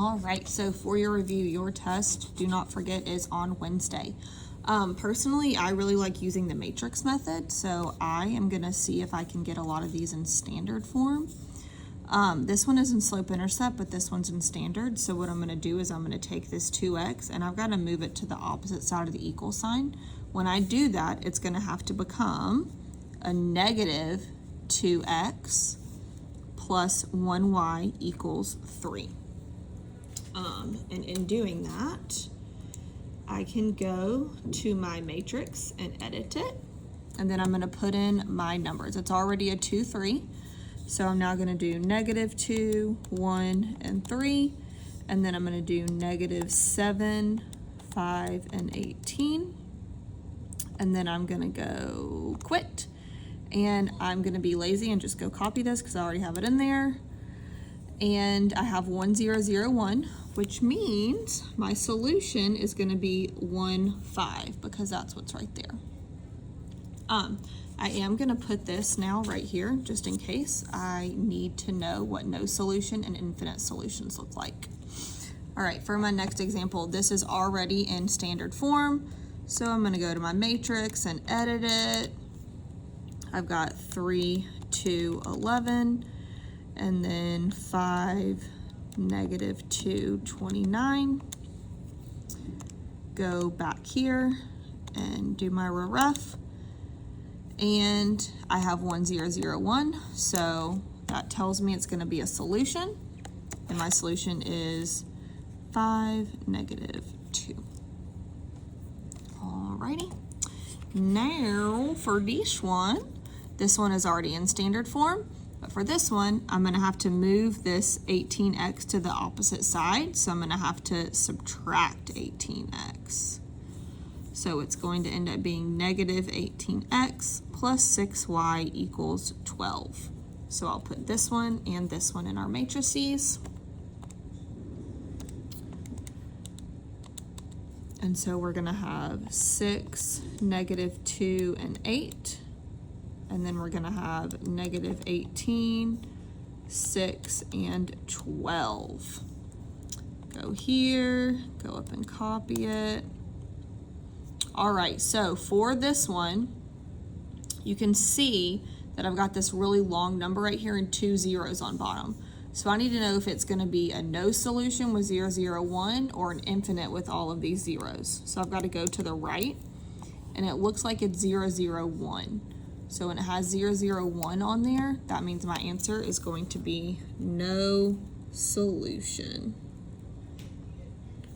All right, so for your review, your test, do not forget, is on Wednesday. Personally, I really like using the matrix method, so I am gonna see if I can get a lot of these in standard form. This one is in slope intercept, but this one's in standard. So what I'm gonna do is I'm gonna take this 2x and I've gotta move it to the opposite side of the equal sign. When I do that, it's gonna have to become a negative 2x plus 1y equals 3. And in doing that, I can go to my matrix and edit it. And then I'm gonna put in my numbers. It's already a 2, 3. So I'm now gonna do -2, 1, and 3. And then I'm gonna do -7, 5, and 18. And then I'm gonna go quit. And I'm gonna be lazy and just go copy this because I already have it in there. And I have 1, 0, 0, 1, which means my solution is gonna be 1, 5, because that's what's right there. I am gonna put this now right here, just in case I need to know what no solution and infinite solutions look like. All right, for my next example, this is already in standard form. So I'm gonna go to my matrix and edit it. I've got 3, 2, 11, and then 5, -2, 29. Go back here and do my ref. And I have 1, 0, 0, 1, so that tells me it's gonna be a solution, and my solution is 5, -2. Alrighty, now for this one is already in standard form, but for this one, I'm gonna have to move this 18x to the opposite side, so I'm gonna have to subtract 18x. So it's going to end up being -18x plus 6y equals 12. So I'll put this one and this one in our matrices. And so we're gonna have 6, -2, and 8. And then we're gonna have -18, 6, and 12. Go here, go up and copy it. All right, so for this one, you can see that I've got this really long number right here and 2 zeros on bottom. So I need to know if it's gonna be a no solution with 0, 0, 1 or an infinite with all of these zeros. So I've got to go to the right, and it looks like it's 0, 0, 1. So when it has 0, 0, 1 on there, that means my answer is going to be no solution,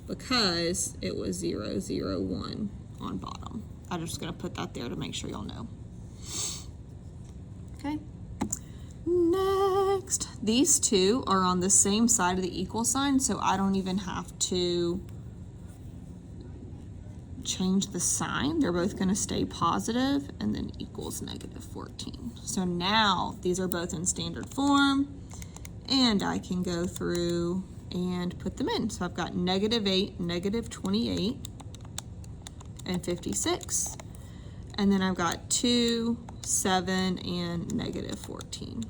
because it was 0, 0, 1 on bottom. I'm just gonna put that there to make sure y'all know. Okay. Next, these two are on the same side of the equal sign, so I don't even have to change the sign. They're both gonna stay positive and then equals -14. So now these are both in standard form, and I can go through and put them in. So I've got -8, -28, and 56. And then I've got 2, 7, and -14.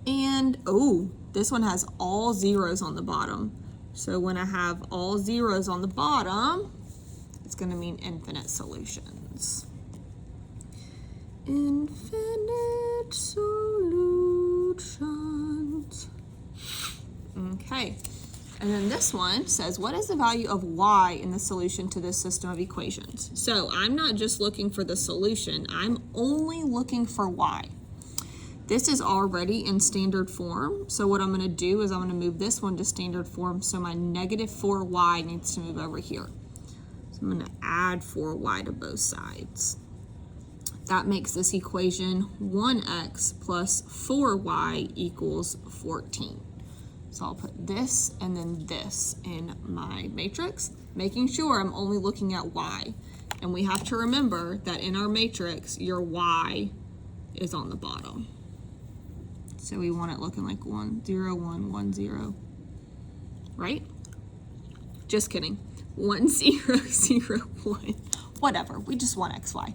And, oh, this one has all zeros on the bottom. So when I have all zeros on the bottom, it's gonna mean infinite solutions. Infinite solutions. Okay. And then this one says, what is the value of y in the solution to this system of equations? So I'm not just looking for the solution, I'm only looking for y. This is already in standard form, so what I'm gonna do is I'm gonna move this one to standard form, so my -4y needs to move over here. So I'm gonna add 4y to both sides. That makes this equation 1x plus 4y equals 14. So I'll put this and then this in my matrix, making sure I'm only looking at y. And we have to remember that in our matrix, your y is on the bottom. So we want it looking like 1, 0, 1, 1, 0, right? Just kidding. 1, 0, 0, 1. Whatever, we just want x, y.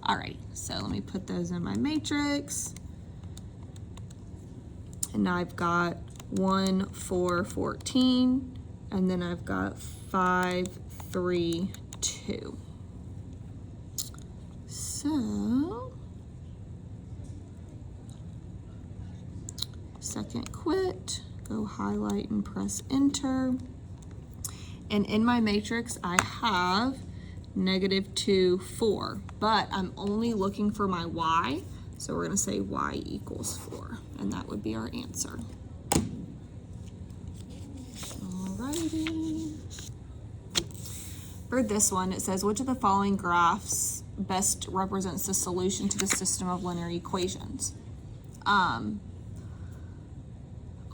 All right, so let me put those in my matrix. And I've got 1, 4, 14, and then I've got 5, 3, 2. So, second quit, go highlight and press enter. And in my matrix, I have -2, 4, but I'm only looking for my y. So we're gonna say y equals 4, and that would be our answer. Alrighty. For this one, it says, which of the following graphs best represents the solution to the system of linear equations?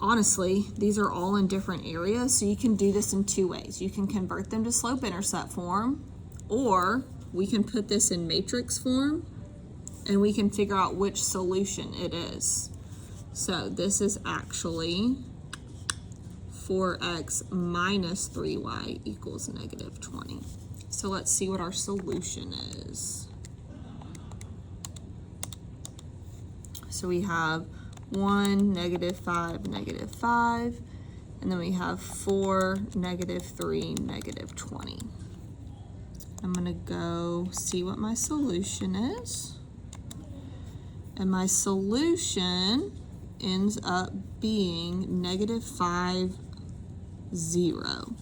Honestly, these are all in different areas, so you can do this in two ways. You can convert them to slope-intercept form, or we can put this in matrix form, and we can figure out which solution it is. So this is actually 4x minus 3y equals -20. So let's see what our solution is. So we have 1, -5, -5, and then we have 4, -3, -20. I'm gonna go see what my solution is. And my solution ends up being -5, 0.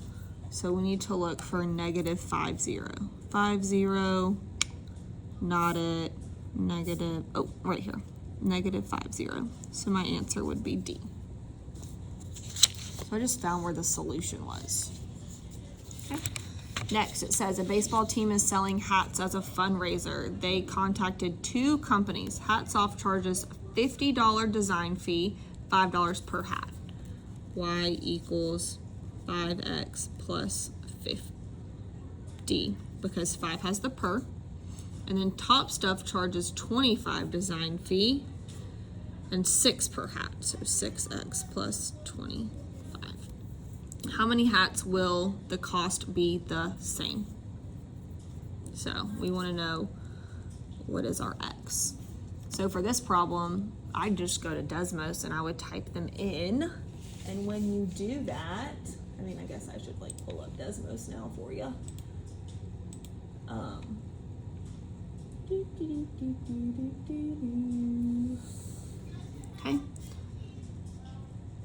So we need to look for -5, 0. 5, 0, not it, oh, right here, -5, 0. So my answer would be D. So I just found where the solution was. Okay. Next, it says a baseball team is selling hats as a fundraiser. They contacted 2 companies. Hats Off charges $50 design fee, $5 per hat. Y equals 5x plus 50, because 5 has the per. And then Top Stuff charges $25 design fee and 6 per hat, so 6x plus 25. How many hats will the cost be the same? So we want to know what is our x. So for this problem, I'd just go to Desmos and I would type them in. And when you do that, I mean, I guess I should like pull up Desmos now for you. Okay.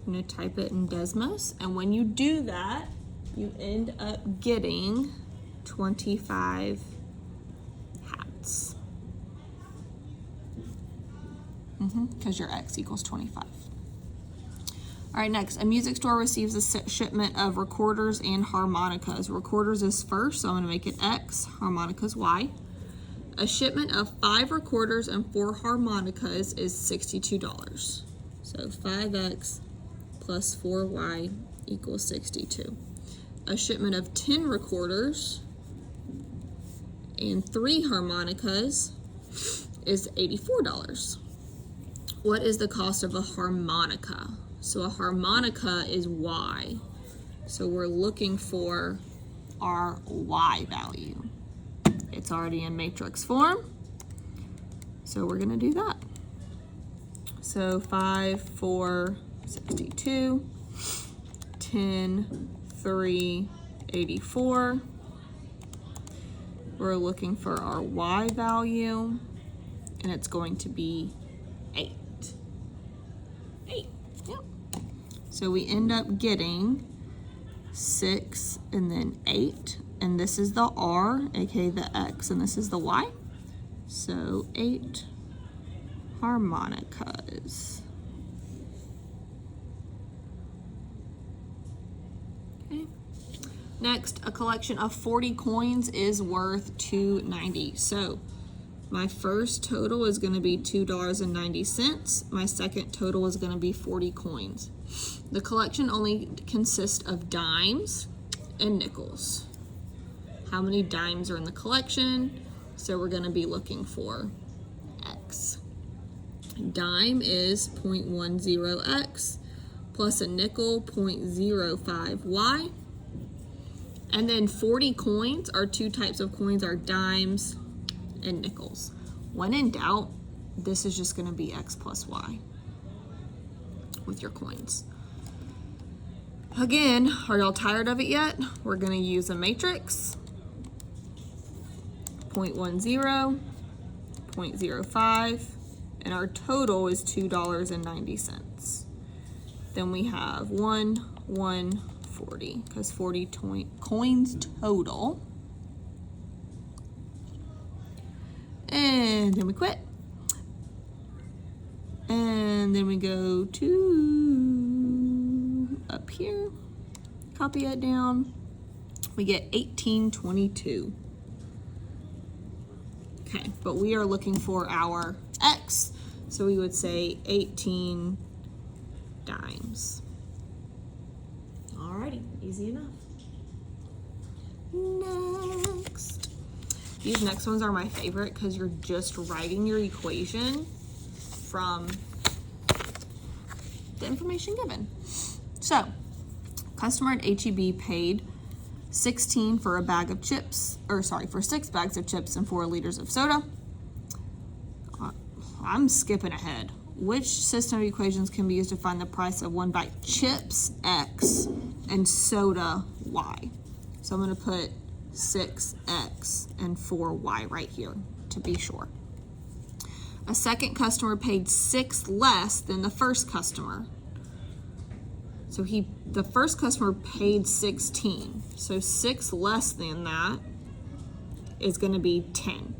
I'm going to type it in Desmos, and when you do that, you end up getting 25 hats. Because your x equals 25. All right, next, a music store receives a shipment of recorders and harmonicas. Recorders is first, so I'm going to make it x, harmonicas y. A shipment of 5 recorders and 4 harmonicas is $62. So 5x plus 4y equals 62. A shipment of 10 recorders and 3 harmonicas is $84. What is the cost of a harmonica? So a harmonica is y. So we're looking for our y value. It's already in matrix form, so we're gonna do that. So 5, 4, 62, 10, 3, 84. We're looking for our y value, and it's going to be 8. 8, yep. So we end up getting 6 and then 8, and this is the r, aka the x, and this is the y. So 8 harmonicas. Okay. Next, a collection of 40 coins is worth $2.90. So my first total is going to be $2.90. My second total is going to be 40 coins. The collection only consists of dimes and nickels. How many dimes are in the collection? So we're going to be looking for x. Dime is 0.10x plus a nickel 0.05y. And then 40 coins are 2 types of coins, are dimes and nickels. When in doubt, this is just going to be x plus y. with your coins. Again, are y'all tired of it yet? We're gonna use a matrix. 0.10, 0.05, and our total is $2.90. Then we have 140, because 40 coins total. And then we quit. And then we go to up here, copy it down. We get 1822. Okay, but we are looking for our X, so we would say 18 dimes. Alrighty, easy enough. Next. These next ones are my favorite because you're just writing your equation from the information given. So, customer at H-E-B paid $16 for a bag of chips, or sorry, for 6 bags of chips and 4 liters of soda. I'm skipping ahead. Which system of equations can be used to find the price of 1 bite chips, X, and soda, Y? So I'm gonna put 6X and 4Y right here to be sure. A second customer paid 6 less than the first customer. So the first customer paid 16. So 6 less than that is gonna be 10.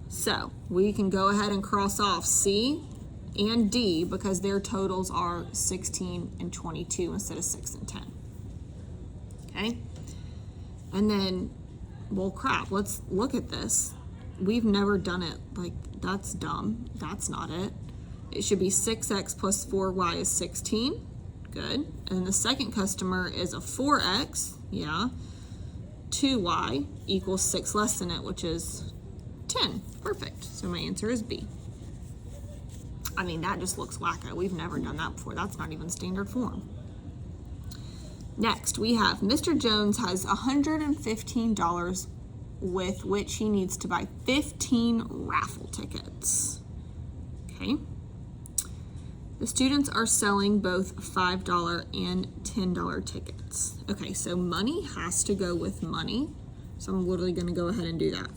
So we can go ahead and cross off C and D because their totals are 16 and 22 instead of 6 and 10. Okay? And then, well, crap, let's look at this. We've never done it. Like, that's dumb. That's not it. It should be 6X plus 4Y is 16. Good. And the second customer is a 4X. Yeah. 2Y equals 6 less than it, which is 10. Perfect. So my answer is B. I mean, that just looks wacko. We've never done that before. That's not even standard form. Next, we have Mr. Jones has $115 with which he needs to buy 15 raffle tickets. Okay. The students are selling both $5 and $10 tickets. Okay, so money has to go with money. So I'm literally going to go ahead and do that.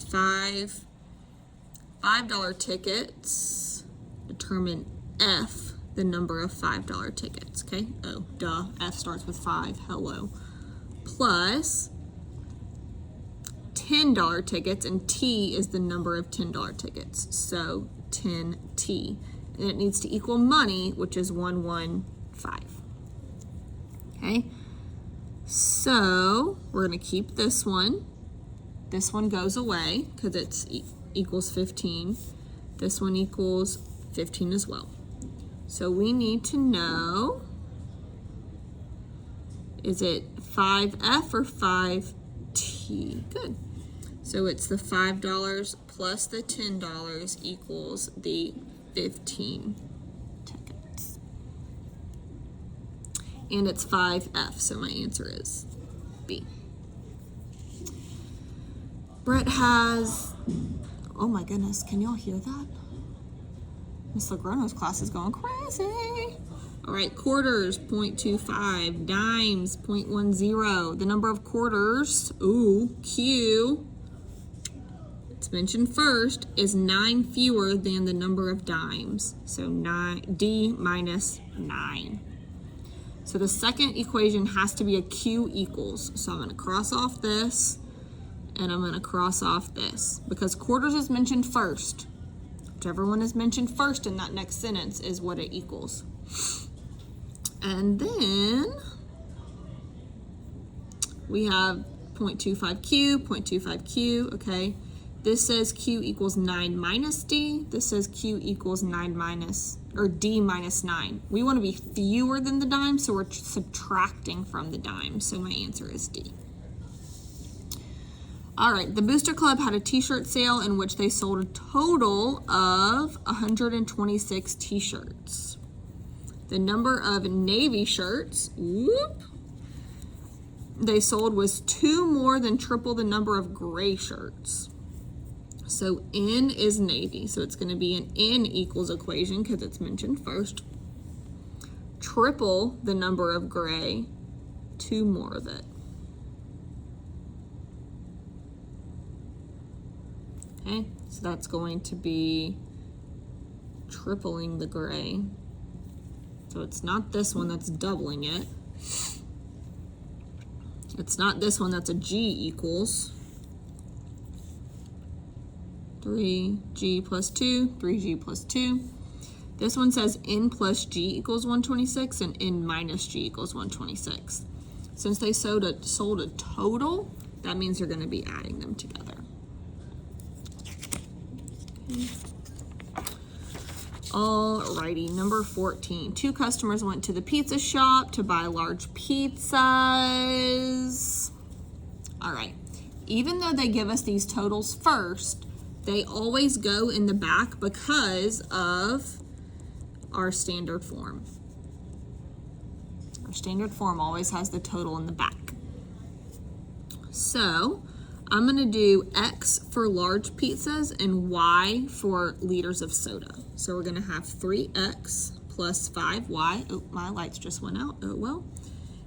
$5 tickets determine F, the number of $5 tickets, okay? Oh, duh, F starts with 5, hello. Plus $10 tickets, and T is the number of $10 tickets, so 10T. And it needs to equal money, which is 115. Okay, so we're gonna keep this one. This one goes away because it's equals 15. This one equals 15 as well. So we need to know, is it 5F or 5T? Good. So it's the $5 plus the $10 equals the 15 tickets. And it's 5F, so my answer is B. Brett has, oh my goodness, can y'all hear that? Miss Lagrono's class is going crazy. All right, quarters, 0.25, dimes, 0.10. The number of quarters, ooh, Q, it's mentioned first, is 9 fewer than the number of dimes. So D minus 9. So the second equation has to be a Q equals. So I'm gonna cross off this, and I'm gonna cross off this, because quarters is mentioned first. Whichever one is mentioned first in that next sentence is what it equals. And then we have 0.25Q, 0.25Q, okay. This says Q equals 9 minus D. This says Q equals 9 minus, or D minus 9. We want to be fewer than the dime, so we're subtracting from the dime. So my answer is D. All right, the Booster Club had a t-shirt sale in which they sold a total of 126 t-shirts. The number of navy shirts, they sold was 2 more than triple the number of gray shirts. So N is navy, so it's going to be an N equals equation because it's mentioned first. triple the number of gray, 2 more of it. Okay, so that's going to be tripling the gray. So it's not this one that's doubling it. It's not this one that's a G equals 3G plus 2, 3G plus 2. This one says N plus G equals 126 and N minus G equals 126. Since they sold a total, that means you're going to be adding them together. Okay. Alrighty, number 14. 2 customers went to the pizza shop to buy large pizzas. All right, even though they give us these totals first, they always go in the back because of our standard form. Our standard form always has the total in the back. So I'm gonna do X for large pizzas and Y for liters of soda. So we're gonna have 3X plus 5Y, oh, my lights just went out, oh well,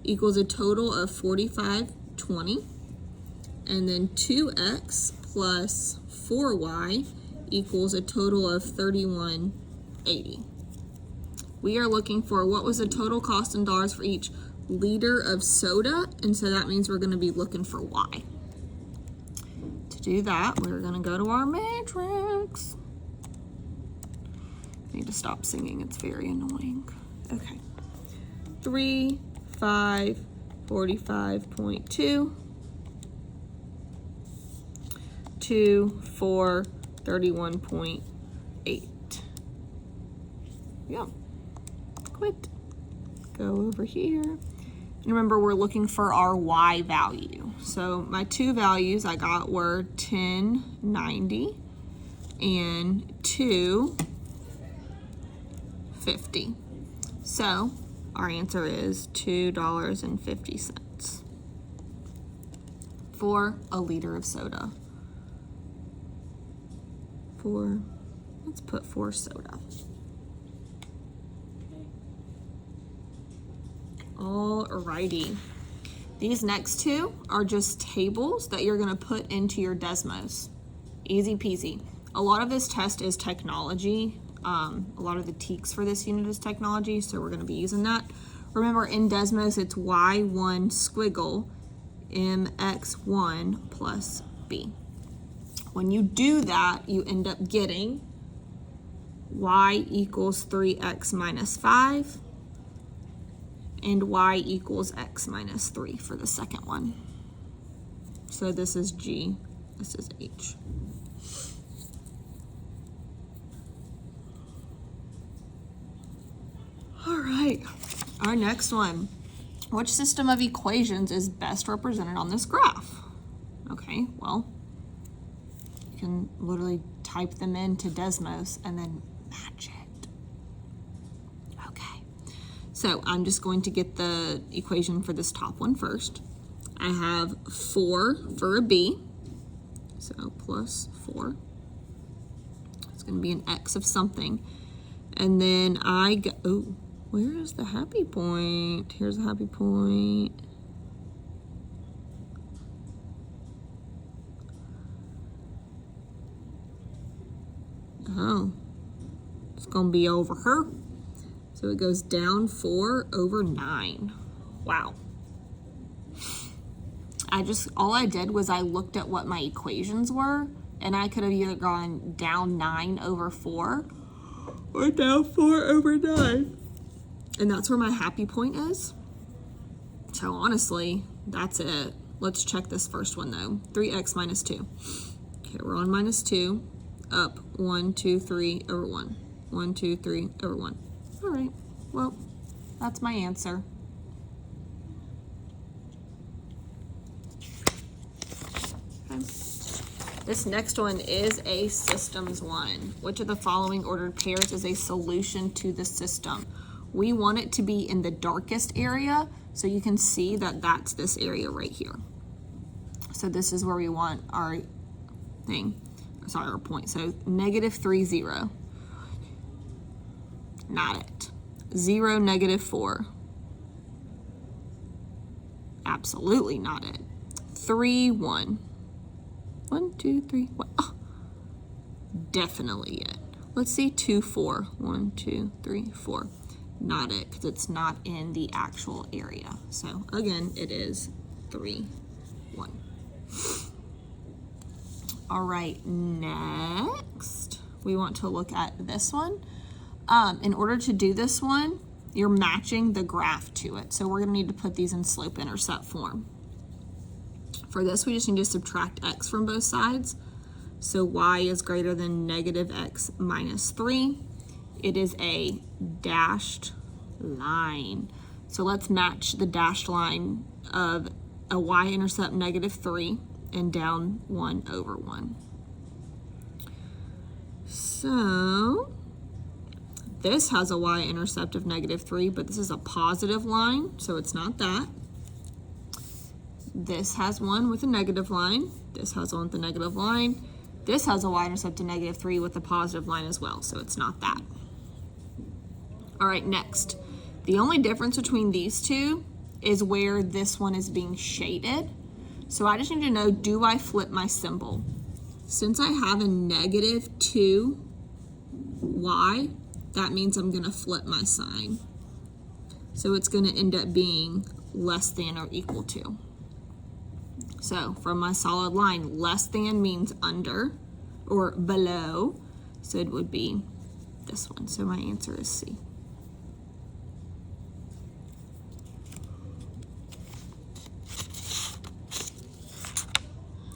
equals a total of 45.20. And then 2X plus 4Y equals a total of 31.80. We are looking for what was the total cost in dollars for each liter of soda, and so that means we're gonna be looking for Y. To do that, we're gonna go to our matrix. I need to stop singing, it's very annoying. Okay. 3, 5, 45.2, 2, 4, 31.8. Yeah. Quit. Go over here. And remember, we're looking for our Y value. So my 2 values I got were 10.90 and 2.50. So our answer is $2.50 for a liter of soda. Let's put 4 soda. Alrighty. These next 2 are just tables that you're gonna put into your Desmos. Easy peasy. A lot of this test is technology. A lot of the TEKS for this unit is technology, so we're gonna be using that. Remember, in Desmos, it's Y1 squiggle MX1 plus B. When you do that, you end up getting Y equals 3X minus 5 and Y equals X minus 3 for the second one. So this is G, this is H. All right, our next one. Which system of equations is best represented on this graph? Okay, well, you can literally type them into Desmos and then match it. Okay, so I'm just going to get the equation for this top one first. I have 4 for a B, so plus 4. It's going to be an X of something. And then I go, oh, where is the happy point? Here's the happy point. Oh, it's gonna be over her. So it goes down 4 over 9. Wow. All I did was I looked at what my equations were, and I could have either gone down 9 over 4 or down 4 over 9. And that's where my happy point is. So honestly, that's it. Let's check this first one though. 3x minus 2. Okay, we're on minus 2. Up 1, 2, 3 over 1. 1, 2, 3 over 1. All right, well, that's my answer. Okay. This next one is a systems one. Which of the following ordered pairs is a solution to the system? We want it to be in the darkest area, so you can see that that's this area right here. So this is where we want our thing, our point. So -3, 0. Not it. 0, -4. Absolutely not it. 3, 1. 1, 2, 3, 1. Oh, definitely it. Let's see 2, 4. 1, 2, 3, 4. Not it, because it's not in the actual area. So again, it is 3, 1. All right, next we want to look at this one. In order to do this one, you're matching the graph to it. So we're gonna need to put these in slope-intercept form. For this, we just need to subtract x from both sides. So y is greater than -x minus 3. It is a dashed line. So let's match the dashed line of a y-intercept -3 and down 1 over 1. So this has a y-intercept of -3, but this is a positive line, so it's not that. This has one with a negative line. This has one with a negative line. This has a y-intercept of -3 with a positive line as well, so it's not that. All right, next. The only difference between these two is where this one is being shaded. So I just need to know, do I flip my symbol? Since I have a -2y, that means I'm gonna flip my sign. So it's gonna end up being less than or equal to. So from my solid line, less than means under or below. So it would be this one. So my answer is C.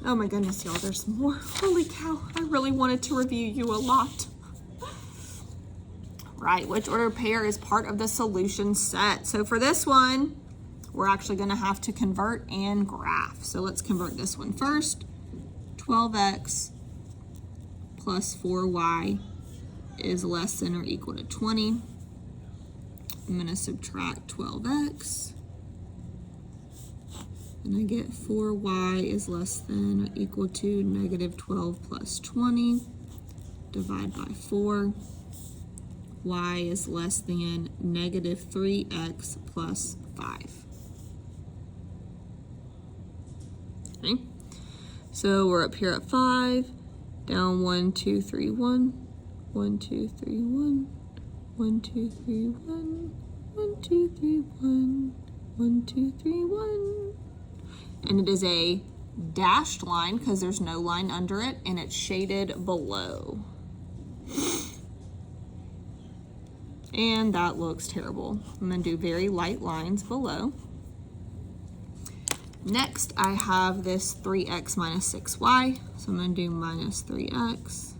Oh my goodness, y'all, there's more. Holy cow, I really wanted to review you a lot. Right, which ordered pair is part of the solution set? So for this one, we're actually gonna have to convert and graph. So let's convert this one first. 12x plus 4y is less than or equal to 20. I'm gonna subtract 12x. And I get 4y is less than or equal to -12 plus 20. Divide by 4. Y is less than -3x plus 5. Okay, so we're up here at 5, down 1, 2, 3, 1, 1, 2, 3, 1, 1, 2, 3, 1, 1, 2, 3, 1, 1, 2, 3, 1. And it is a dashed line because there's no line under it, and it's shaded below. And that looks terrible. I'm gonna do very light lines below. Next, I have this 3x minus 6y. So I'm gonna do minus 3x.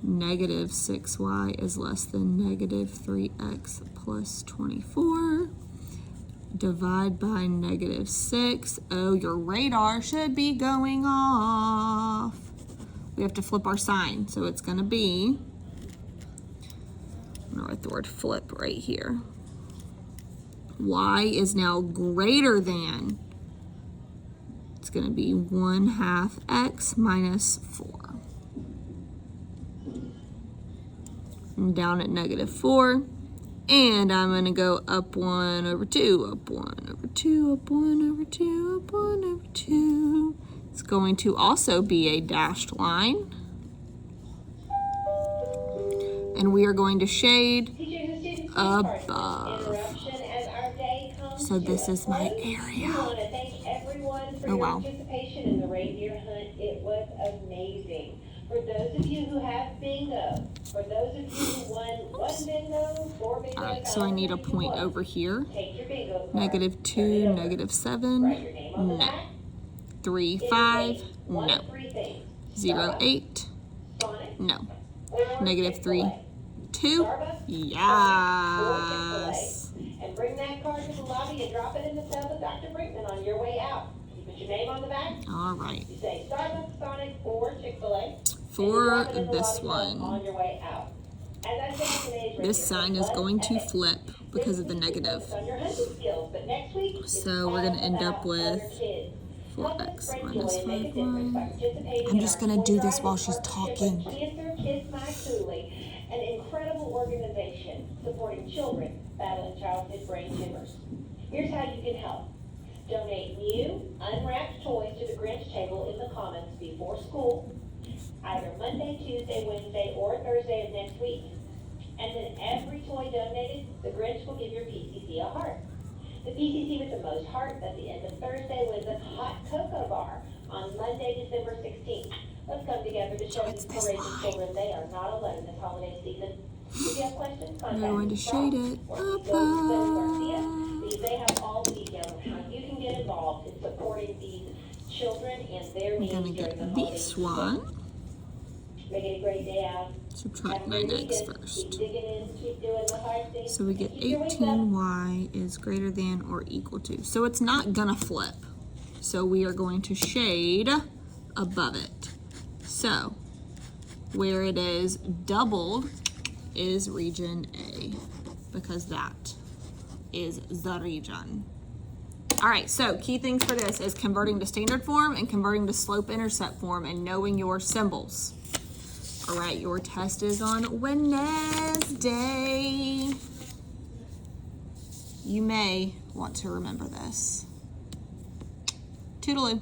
-6y is less than -3x plus 24. Divide by -6. Oh, your radar should be going off. We have to flip our sign. So it's gonna be, I'm gonna write the word flip right here. Y is now greater than, it's gonna be 1/2 x minus 4. I'm down at -4. And I'm gonna go up 1 over 2, up 1 over 2, up 1 over 2, up 1 over 2. It's going to also be a dashed line. And we are going to shade above. So this is my area. Oh wow. Participation in the reindeer hunt. It was amazing. For those of you who have bingo, for those of you who won one bingo, 4 bingo. All right, so I need a point over here. Take your bingo card. -2, -7, Write your name on the no. back. 3, 5, One no. of 3 things. 0, 8, Sonic, no. or -3, 2, Starbucks, yes. and bring that card to the lobby and drop it in the tub with Dr. Brinkman on your way out. You put your name on the back. All right, You say Starbucks, Sonic, or Chick-fil-A. for this one, On your way out. As I said in today's this radio, sign is going to flip because of the negative. focus on your hunting skills, but next week, it's So we're gonna end all up with about other kids. Help us 4x spread minus joy and make a difference 5y. by participating I'm in just our gonna do school this drive while in she's partnership with talking. Cancer Kids My Coulee, an incredible organization. supporting children battling childhood brain tumors. Here's how you can help. Donate new, unwrapped toys to the Grinch table in the Commons before school, either Monday, Tuesday, Wednesday, or Thursday of next week. And then every toy donated, the Grinch will give your PCC a heart. The PCC with the most hearts at the end of Thursday wins a hot cocoa bar on Monday, December 16th. Let's come together to show these courageous children they are not alone this holiday season. If you have questions, contact We're going to shade it because they have all the details on how you can get involved in supporting these children and their I'm needs gonna during the get holiday this season. one. Make it a great day out. Subtract Have a great 9x weekend. first. Keep digging in, keep doing the hard things. So we get Keep your wings up. 18y is greater than or equal to. So it's not gonna flip. So we are going to shade above it. So where it is doubled is region A, because that is the region. All right, so key things for this is converting to standard form and converting to slope intercept form and knowing your symbols. All right, your test is on Wednesday. You may want to remember this. Toodaloo.